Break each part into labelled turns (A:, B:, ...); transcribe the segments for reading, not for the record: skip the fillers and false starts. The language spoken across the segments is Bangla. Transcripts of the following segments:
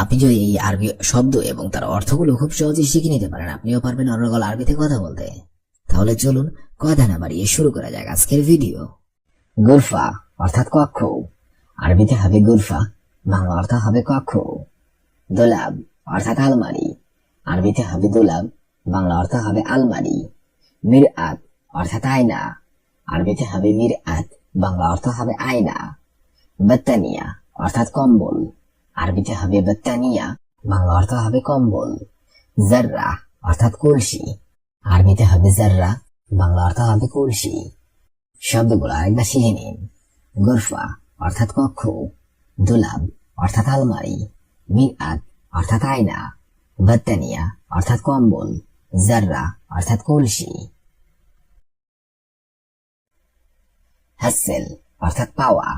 A: আপনি যদি এই আরবি শব্দ এবং তার অর্থগুলো খুব সহজেই শিখে নিতে পারেন, আপনিও পারবেন অনর্গল আরবিতে কথা বলতে। তাহলে চলুন কথা না বাড়িয়ে শুরু করা যাক আজকের ভিডিও। গুরফা অর্থাৎ কক্ষ, আরবিতে হবে গুরফা, বাংলা অর্থ হবে কক্ষ। দোলাব অর্থাৎ আলমারি, আরবিতে হবে দোলাব, বাংলা অর্থ হবে আলমারি। মিরআত অর্থাৎ আয়না, আরবিতে হবে মিরআত, বাংলা অর্থ হবে আয়না। বাত্তানিয়া অর্থাৎ কম্বল, আরবিতে হবে বাত্তানিয়া, বাংলা অর্থ হবে কম্বল। জাররা অর্থাৎ কলসি, আরবিতে হবে জাররা, বাংলা অর্থ হবে কলসি। শব্দগুলো আরেকবার শিখে নিন। গুরফা অর্থাৎ কক্ষ, দোলাব অর্থাৎ আলমারি, মিরআত অর্থাৎ আয়না, বাত্তানিয়া অর্থাৎ কম্বল, জাররা অর্থাৎ কলসি। হাসেল অর্থাৎ পাওয়া,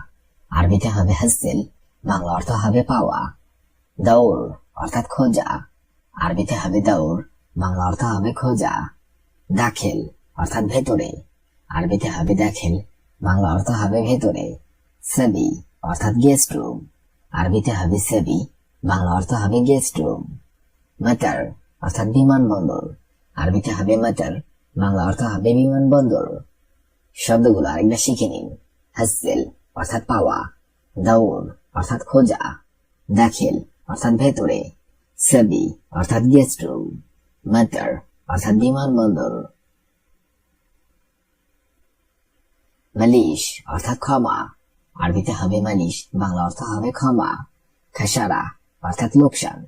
A: আরবিতে হবে হাসেল, বাংলা অর্থ হবে পাওয়া। দৌড় অর্থাৎ খোঁজা, আরবিতে হবে দৌড়, বাংলা অর্থ হবে খোঁজা। দাখিল অর্থাৎ ভেতরে, আরবিতে হবে দাখিল, বাংলা অর্থ হবে ভেতরে। সাবি অর্থাৎ গেস্ট রুম, আরবিতে হবে সাবি, বাংলা অর্থ হবে গেস্ট রুম। মাতার অর্থাৎ বিমানবন্দর, আরবিতে হবে মাতার, বাংলা অর্থ হবে বিমানবন্দর। শব্দগুলো আরেকবার শিখে নিন। হাসেল অর্থাৎ পাওয়া, দৌড় অর্থাৎ খোঁজা, দাখিল অর্থাৎ ভেতরে, সাবি অর্থাৎ গেস্ট রুম, মাতার অর্থাৎ বিমানবন্দর। মালিশ অর্থাৎ ক্ষমা, আরবিতে হবে মালিশ, বাংলা অর্থ হবে ক্ষমা। খেসারা অর্থাৎ লোকসান,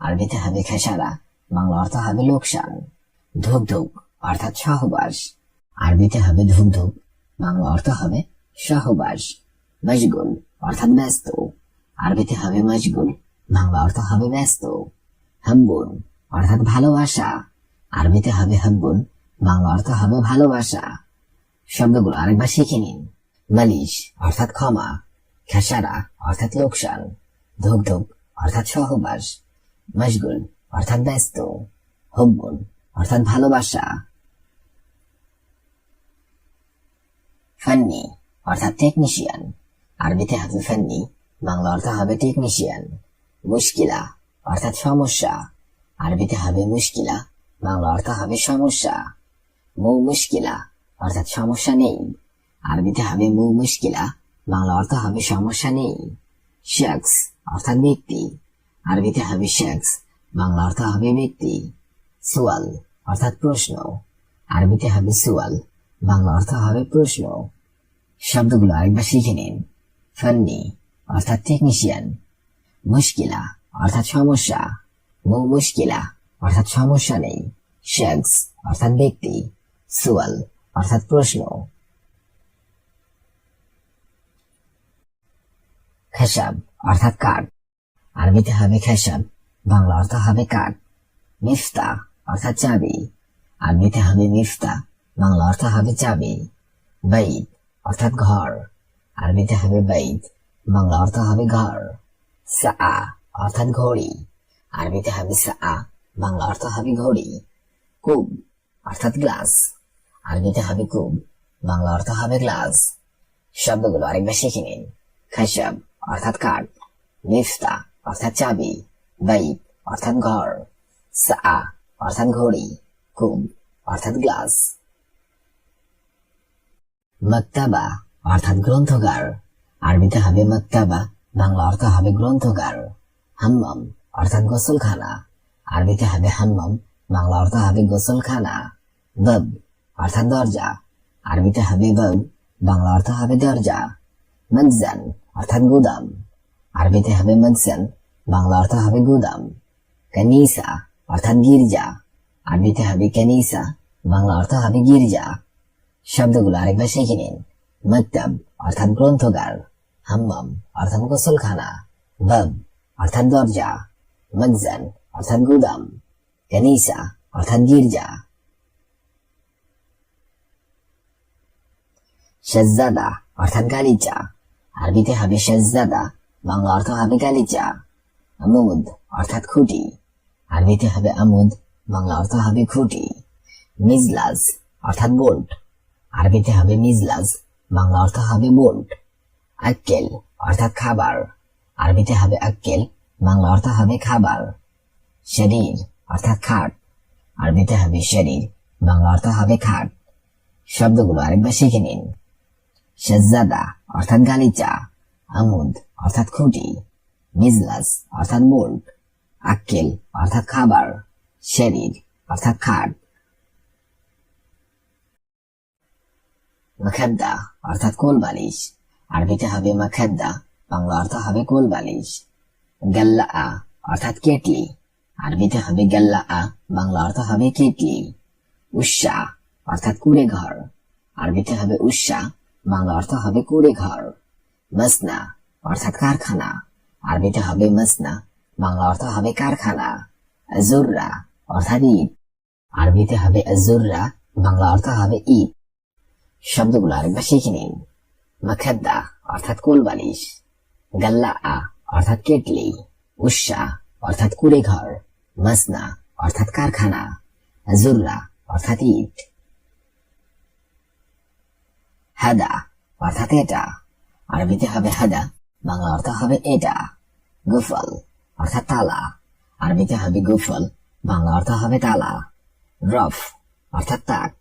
A: আরবিতে হবে খেসারা, বাংলা অর্থ হবে লোকসান। ধুকধুক অর্থাৎ সহবাস, আরবিতে হবে ধুকধুক, বাংলা অর্থ হবে সহবাস। মশগুল অর্থাৎ ব্যস্ত, আরবিতে হবে মশগুল, বাংলা অর্থ হবে ব্যস্ত। হাব্বুন অর্থাৎ ভালোবাসা, আরবিতে হবে হাব্বুন, বাংলা অর্থ হবে ভালোবাসা। শব্দগুলো আরেকবার শিখে নিন। মালিশ অর্থাৎ ক্ষমা, খেসারা অর্থাৎ লোকসান, ধুকধুক অর্থাৎ সহবাস, মশগুল অর্থাৎ ব্যস্ত, হব্বুন অর্থাৎ ভালোবাসা। ফান্নি অর্থাৎ টেকনিশিয়ান, আরবিতে হবে ফান্নি, বাংলা অর্থ হবে টেকনিশিয়ান। মুশকিলা অর্থাৎ সমস্যা, আরবিতে হবে মুশকিলা, বাংলা অর্থ হবে সমস্যা। মু মুশকিলা অর্থাৎ সমস্যা নেই, আরবিতে হবে মু মুশকিলা, বাংলা অর্থ হবে সমস্যা নেই। শখস অর্থাৎ ব্যক্তি, আরবিতে হবে শখস, বাংলা অর্থ হবে ব্যক্তি। সুয়াল অর্থাৎ প্রশ্ন, আরবিতে হবে সুয়াল, বাংলা অর্থ হবে প্রশ্ন। শব্দগুলো আরেকবার শিখে নিন। ফান্নি অর্থাৎ টেকনিশিয়ান, মুশকিলা অর্থাৎ সমস্যা, মু মুশকিলা অর্থাৎ সমস্যা নেই, শখস অর্থাৎ ব্যক্তি, সুয়াল অর্থাৎ প্রশ্ন। খেসাব অর্থাৎ কাঠ, আরবিতে হবে খেসাব, বাংলা অর্থ হবে কাঠ। মিফতা অর্থাৎ চাবি, আরবিতে হবে মিফতা, বাংলা অর্থ হবে চাবি। বাইত অর্থাৎ ঘর, আরবিতে হবে বাইত, বাংলা অর্থ হবে ঘর। সা অর্থাৎ ঘড়ি, আরবিতে হবে সা, বাংলা অর্থ হবে ঘড়ি। কুব অর্থাৎ গ্লাস, আরবিতে হবে কুব, বাংলা অর্থ হবে গ্লাস। শব্দগুলো আরেকবার শিখে নিন। খেসাব অর্থাৎ কাঠ, মিফতা অর্থাৎ চাবি, বাইত অর্থাৎ ঘর, সা অর্থাৎ ঘড়ি, কুব অর্থাৎ গ্লাস। মাকতাবা অর্থাৎ গ্রন্থগার, আরবিতে হবে মাকতাবা, বাংলা অর্থ হবে গ্রন্থগার। হাম্মাম অর্থাৎ গোসলখানা, আরবিতে হবে হাম্মাম, বাংলা অর্থ হবে গোসলখানা। বাব অর্থাৎ দরজা, আরবিতে হবে বাব, বাংলা অর্থ হবে দরজা। মখজান অর্থাৎ গুদাম, আরবিতে হবে মখজান, বাংলা অর্থ হবে গুদাম। কানিসা অর্থাৎ গির্জা, আরবিতে হবে কানিসা, বাংলা অর্থ হবে গির্জা। শব্দগুলো আরেকবার শিখে নিন। মকতাব অর্থাৎ গ্রন্থগার, হাম্মাম অর্থাৎ গোসলখানা, বাব অর্থাৎ দরজা, মখজান অর্থাৎ গুদাম, কানিসা অর্থাৎ গির্জা। শাহজাদা অর্থাৎ গালিচা, আরবিতে হবে শাহজাদা, বাংলা অর্থ হবে গালিচা। আমুদ অর্থাৎ খুঁটি, আরবিতে হবে আমুদ, বাংলা অর্থ হবে খুঁটি। মিজলাজ অর্থাৎ বোল্ট, আরবিতে হবে মিজলাজ, বাংলা অর্থ হবে বোল্ট। আক্কেল অর্থাৎ খাবার, আরবিতে হবে আক্কেল, বাংলা অর্থ হবে খাবার। শরীর অর্থাৎ খাট, আরবিতে হবে শরীর, বাংলা অর্থ হবে খাট। শব্দগুলো আরেকবার শিখে নিন। সাজ্জাদা অর্থাৎ গালিচা, আমুদ অর্থাৎ খুঁটি, মিজলাস অর্থাৎ বোল্ট, আক্কেল অর্থাৎ খাবার, শরীর অর্থাৎ খাট। মাখাদ্দা অর্থাৎ কোল বালিশ, আরবিতে হবে মাখাদ্দা, বাংলা অর্থ হবে কোল বালিশ। গাল্লা অর্থাৎ কেটলি, আরবিতে হবে গাল্লা, বাংলা অর্থ হবে কেটলি। উৎসা অর্থাৎ কুড়ে ঘর, আরবিতে হবে উৎসা, বাংলা অর্থ হবে কুড়ে ঘর। মসনা অর্থাৎ কারখানা, আরবিতে হবে মসনা, বাংলা অর্থ হবে কারখানা। আজুররা অর্থাৎ ইট, আরবিতে হবে আজুররা, বাংলা অর্থ হবে ইট। শব্দগুলো আরেকবার শিখে নিন। মাখাদ্দা অর্থাৎ কোল বালিশ, গাল্লা অর্থাৎ কেটলি, উৎসা অর্থাৎ কুড়ে ঘর, মসনা অর্থাৎ কারখানা, আজুররা অর্থাৎ ইট। হাদা অর্থাৎ এটা, আরবিতে হবে হাদা, বাংলা অর্থ হবে এটা। গুফল অর্থাৎ তালা, আরবিতে হবে গুফল, বাংলা অর্থ হবে তালা। রফ অর্থাৎ তাক,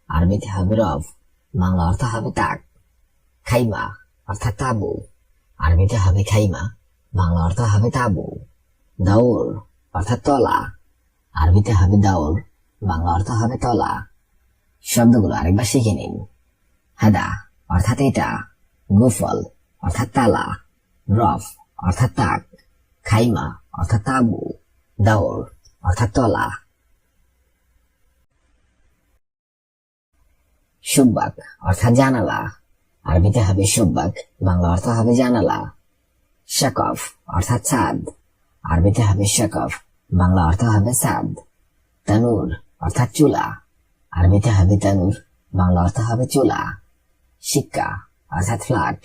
A: আরবিতে হবে রফ, বাংলা অর্থ হবে তাক। খাইমা অর্থাৎ তাবু, আরবিতে হবে খাইমা, বাংলা অর্থ হবে তাবু। দাউর অর্থাৎ তলা, আরবিতে হবে দাউর, বাংলা অর্থ হবে তলা। শব্দগুলো আরেকবার শিখে নিন। হাদা অর্থাৎ এটা, গুফল অর্থাৎ তালা, রফ অর্থাৎ তাক, খাইমা অর্থাৎ তাবু, দাউর অর্থাৎ তলা। সুব্বাক অর্থাৎ জানালা, আরবিতে হবে সুব্বাক, বাংলা অর্থ হবে জানালা। শাকফ অর্থাৎ ছাদ, আরবিতে হবে শাকফ, বাংলা অর্থ হবে ছাদ। তানুর অর্থাৎ চুলা, আরবিতে হবে তানুর, বাংলা অর্থ হবে চুলা। শিক্কা অর্থাৎ ফ্ল্যাট,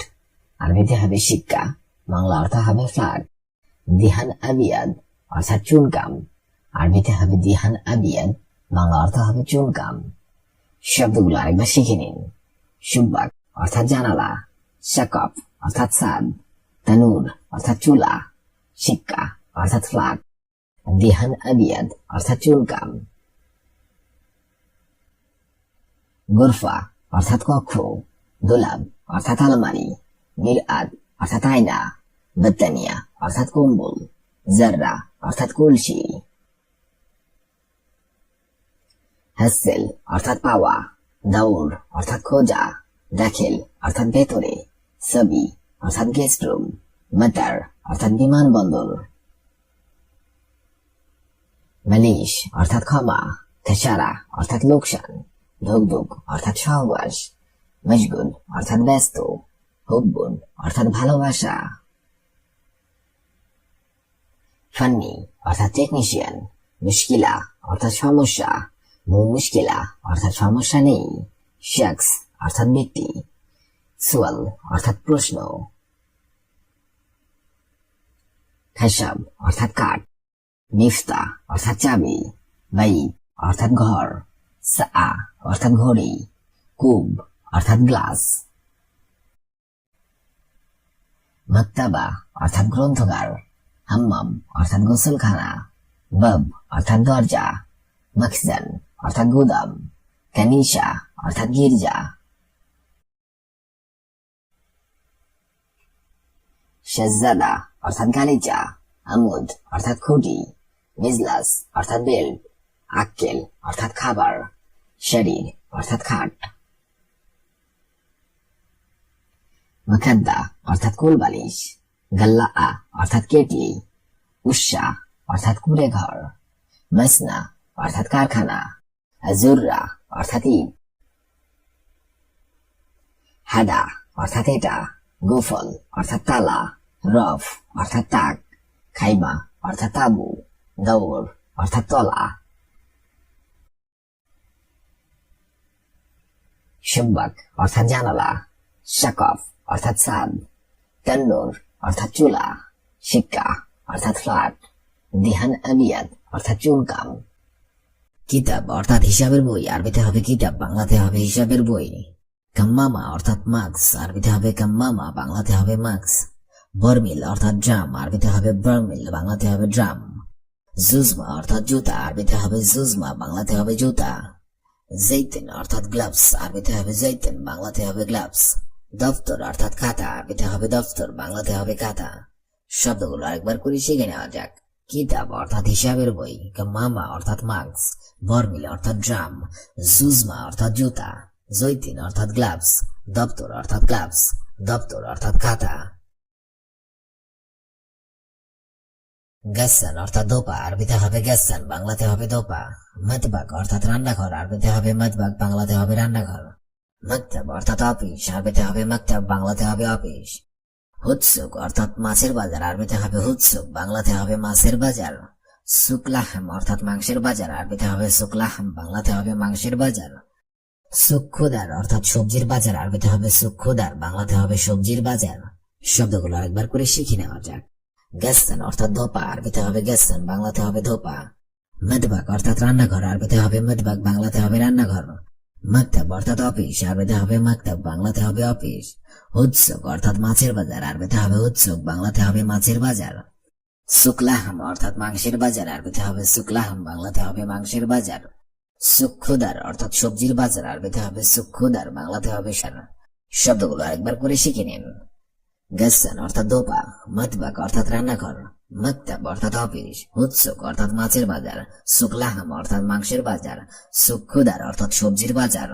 A: আরবিতে হবে শিক্কা, বাংলা অর্থ হবে ফ্ল্যাট। দিহান আবিয়াদ অর্থাৎ চুনকাম, আরবিতে হবে দিহান আবিয়াদ, বাংলা অর্থ হবে চুনকাম। শব্দগুলো আরেকবার শিখে নিন। সুব্বাক অর্থাৎ জানালা, শাকফ অর্থাৎ ছাদ, তানুর অর্থাৎ চুলা, শিক্কা অর্থাৎ ফ্ল্যাট, দিহান আবিয়াদ অর্থাৎ চুনকাম। গুরফা অর্থাৎ কক্ষ, দুলাব অর্থাৎ আলমারি, মিরআদ অর্থাৎ আয়না, বাত্তানিয়া অর্থাৎ কম্বল, জাররা অর্থাৎ কলসি। হাসেল অর্থাৎ পাওয়া, দাউর অর্থাৎ খোঁজা, দাখিল অর্থাৎ ভেতরে, সবি অর্থাৎ গেস্ট রুম, মাতার অর্থাৎ বিমানবন্দর। মালিশ অর্থাৎ ক্ষমা, খেসারা অর্থাৎ লোকসান, ধুকধুক অর্থাৎ সহবাস, মশগুল অর্থাৎ ব্যস্ত, হুব্বুন অর্থাৎ ভালোবাসা। ফান্নি অর্থাৎ টেকনিশিয়ান, মুশকিলা অর্থাৎ সমস্যা, মুশকিলা অর্থাৎ সমস্যা নেই, শখস অর্থাৎ ব্যক্তি, সুয়াল অর্থাৎ প্রশ্ন। খাসাব অর্থাৎ কাঠ, মিফতা অর্থাৎ চাবি, বাইত অর্থাৎ ঘর, সা অর্থাৎ ঘড়ি, কুব অর্থাৎ গ্লাস। মাকতাবা অর্থাৎ গ্রন্থগার, হাম্মাম অর্থাৎ গোসলখানা, বাব অর্থাৎ দরজা, মখজান অর্থাৎ গুদাম, কানিসা অর্থাৎ গির্জা। সাজ্জাদা অর্থাৎ গালিচা, আমুদ অর্থাৎ খুঁটি, মিজলাস অর্থাৎ বেল্ট, আক্কেল অর্থাৎ খাবার, শরীর অর্থাৎ খাট। মাখাদ্দা অর্থাৎ কোল বালিশ, গাল্লা অর্থাৎ কেটলি, উৎসা অর্থাৎ কুড়ে ঘর, মসনা অর্থাৎ কারখানা, আজুররা অর্থাৎ ইট। হাদা অর্থাৎ এটা, গুফল অর্থাৎ তালা, রফ অর্থাৎ তাক, খাইমা অর্থাৎ তাবু, দৌর অর্থাৎ তলা। সুব্বাক অর্থাৎ জানালা, শাকফ অর্থাৎ ছাদ, তান্নুর অর্থাৎ চুলা, শিক্কা অর্থাৎ ফ্ল্যাট, দিহান আবিয়াদ অর্থাৎ চুনকাম। কিতাব অর্থাৎ হিসাবের বই, আরবিতে হবে কিতাব, বাংলাতে হবে হিসাবের বই। কাম্মামা অর্থাৎ মাস্ক, আরবিতে হবে কাম্মামা, বাংলাতে হবে মাস্ক। বরমিল অর্থাৎ ড্রাম, আরবিতে হবে বরমিল, বাংলাতে হবে ড্রাম। জুজমা অর্থাৎ জুতা, আরবিতে হবে জুজমা, বাংলাতে হবে জুতা। জৈতুন অর্থাৎ গ্লাভস, আরবিতে হবে জৈতুন, বাংলাতে হবে গ্লাভস। দফতর অর্থাৎ খাতা, আরবিতে হবে দফতর, বাংলাতে হবে খাতা। শব্দগুলো আরেকবার করে শিখে নেওয়া যাক। কিতাব অর্থাৎ হিসাবের বই, মামা অর্থাৎ মাস্ক, বরমিল অর্থাৎ ড্রাম, জুজমা অর্থাৎ জুতা, জৈতুন অর্থাৎ গ্লাভস, দপ্তর অর্থাৎ গ্লাভস, দপ্তর অর্থাৎ খাতা। গাসান অর্থাৎ দোপা, আরবিতে হবে গাসান, বাংলাতে হবে দোপা। মতবাগ অর্থাৎ রান্নাঘর, আরবিতে হবে মতবাগ, বাংলাতে হবে রান্নাঘর। মকতব অর্থাৎ অফিস, আরবিতে হবে মকতব, বাংলাতে হবে অফিস। হুৎসুক অর্থাৎ মাছের বাজার, আরবিতে হবে হুৎসুক, বাংলাতে হবে মাছের বাজার। সুকলাহাম অর্থাৎ মাংসের বাজার, আরবিতে হবে সুকলাহাম, বাংলাতে হবে মাংসের বাজার। সুক্ষুদার অর্থাৎ সবজির বাজার, আরবিতে হবে সুক্ষুদার, বাংলাতে হবে সবজির বাজার। শব্দগুলো আরেকবার করে শিখে নেওয়া যাক। গাসান অর্থাৎ ধোপা, আরবিতে হবে গাসান, বাংলাতে হবে ধোপা। মতবাগ অর্থাৎ রান্নাঘর, আরবিতে হবে মতবাগ, বাংলাতে হবে রান্নাঘর। মকতব অর্থাৎ অফিস, আরবিতে হবে মকতব, বাংলাতে হবে অফিস। উৎসুক অর্থাৎ মাছের বাজার, আরবিতে হবে উৎসুক, বাংলাতে হবে মাছের বাজার। সুকলাহাম অর্থাৎ মাংসের বাজার, আরবিতে হবে সুকলাহাম, বাংলাতে হবে মাংসের বাজার। সুক্ষুদার অর্থাৎ সবজির বাজার, আরবিতে হবে সুক্ষুদার, বাংলাতে হবে সার। শব্দগুলো আরেকবার করে শিখে নিন। গাসান অর্থাৎ দোপা, মতবাগ অর্থাৎ রান্নাঘর, মকতব অর্থাৎ অফিস, উৎসুক অর্থাৎ মাছের বাজার, সুকলাহাম অর্থাৎ মাংসের বাজার, সুক্ষুদার অর্থাৎ সবজির বাজার।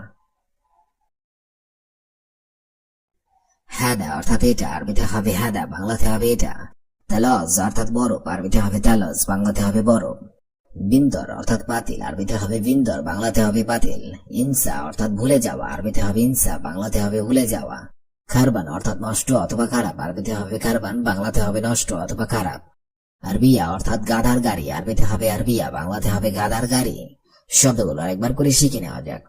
A: হাদা অর্থাৎ এটা, আরবিতে হবে হাদা, বাংলাতে হবে এটা। তালজ অর্থাৎ বরফ, আরবিতে হবে তালজ, বাংলাতে হবে বরফ। বিন্দর অর্থাৎ পাতিল, আরবিতে হবে বিন্দর, বাংলাতে হবে পাতিল। ইনসা অর্থাৎ ভুলে যাওয়া, আরবিতে হবে ইনসা, বাংলাতে হবে ভুলে যাওয়া। খারবান অর্থাৎ নষ্ট অথবা খারাপ, আরবিতে হবে খারবান, বাংলাতে হবে নষ্ট অথবা খারাপ। আরবিয়া অর্থাৎ গাধার গাড়ি, আরবিতে হবে আরবিয়া, বাংলাতে হবে গাধার গাড়ি। শব্দগুলো আরেকবার করে শিখে নেওয়া যাক।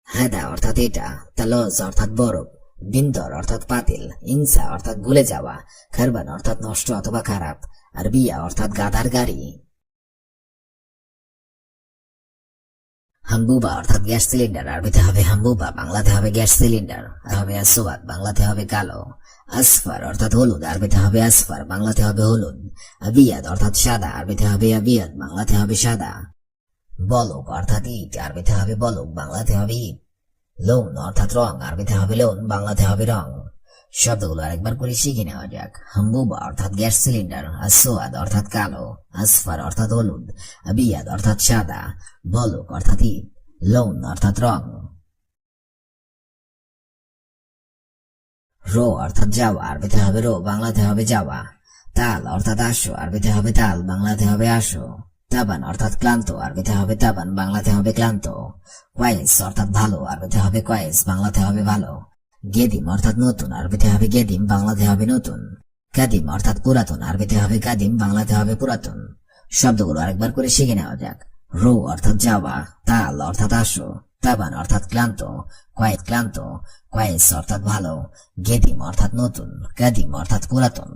A: হাদা অর্থাৎ এটা, তালজ অর্থাৎ বরফ, বিন্দর অর্থাৎ পাতিল, ইনসা অর্থাৎ ভুলে যাওয়া, খারবান অর্থাৎ নষ্ট অথবা খারাপ, আরবিয়া অর্থাৎ গাধার গাড়ি। হাম্বুবা অর্থাৎ গ্যাস সিলিন্ডার, আরবিতে হবে হাম্বুবা, বাংলাতে হবে গ্যাস সিলিন্ডার, হবে আসওয়াদ, বাংলাতে হবে কালো। আসফার অর্থাৎ হলুদ, আরবিতে হবে আসফার, বাংলাতে হবে হলুদ। আবিয়াদ অর্থাৎ সাদা, আরবিতে হবে আবিয়াদ, বাংলাতে হবে সাদা। বলক অর্থাৎ ইট, আরবিতে হবে বলক, বাংলাতে হবে ইট। লোন অর্থাৎ রং, আরবিতে হবে লোন, বাংলাতে হবে রং। শব্দগুলো আরেকবার করে শিখে নেওয়া যাক। হাম্বুবা অর্থাৎ গ্যাস সিলিন্ডার, আসওয়াদ অর্থাৎ কালো, আসফার অর্থাৎ হলুদ, আবিয়াদ অর্থাৎ সাদা, বলক অর্থাৎ ইট, লোন অর্থাৎ রং। রো অর্থাৎ যাওয়া, আরবিতে হবে রো, বাংলাতে হবে যাওয়া। তাল অর্থাৎ আসো, আরবিতে হবে তাল, বাংলাতে হবে আসো। তাবান অর্থাৎ ক্লান্ত, আরবিতে হবে তাবান, বাংলাতে হবে ক্লান্ত। কয়েস অর্থাৎ ভালো, আরবিতে হবে কয়েস, বাংলাতে হবে ভালো। গেদিম অর্থাৎ নতুন, আরবিতে হবে গেদিম, বাংলাতে হবে নতুন। কাদিম অর্থাৎ পুরাতন, আরবিতে হবে কাদিম, বাংলাতে হবে পুরাতন। শব্দগুলো আরেকবার করে শিখে নেওয়া যাক। রো অর্থাৎ যাওয়া, তাল অর্থাৎ আসো, তাবান অর্থাৎ ক্লান্ত, ক্লান্ত, কয়েস অর্থাৎ ভালো, গেদিম অর্থাৎ নতুন, কাদিম অর্থাৎ পুরাতন।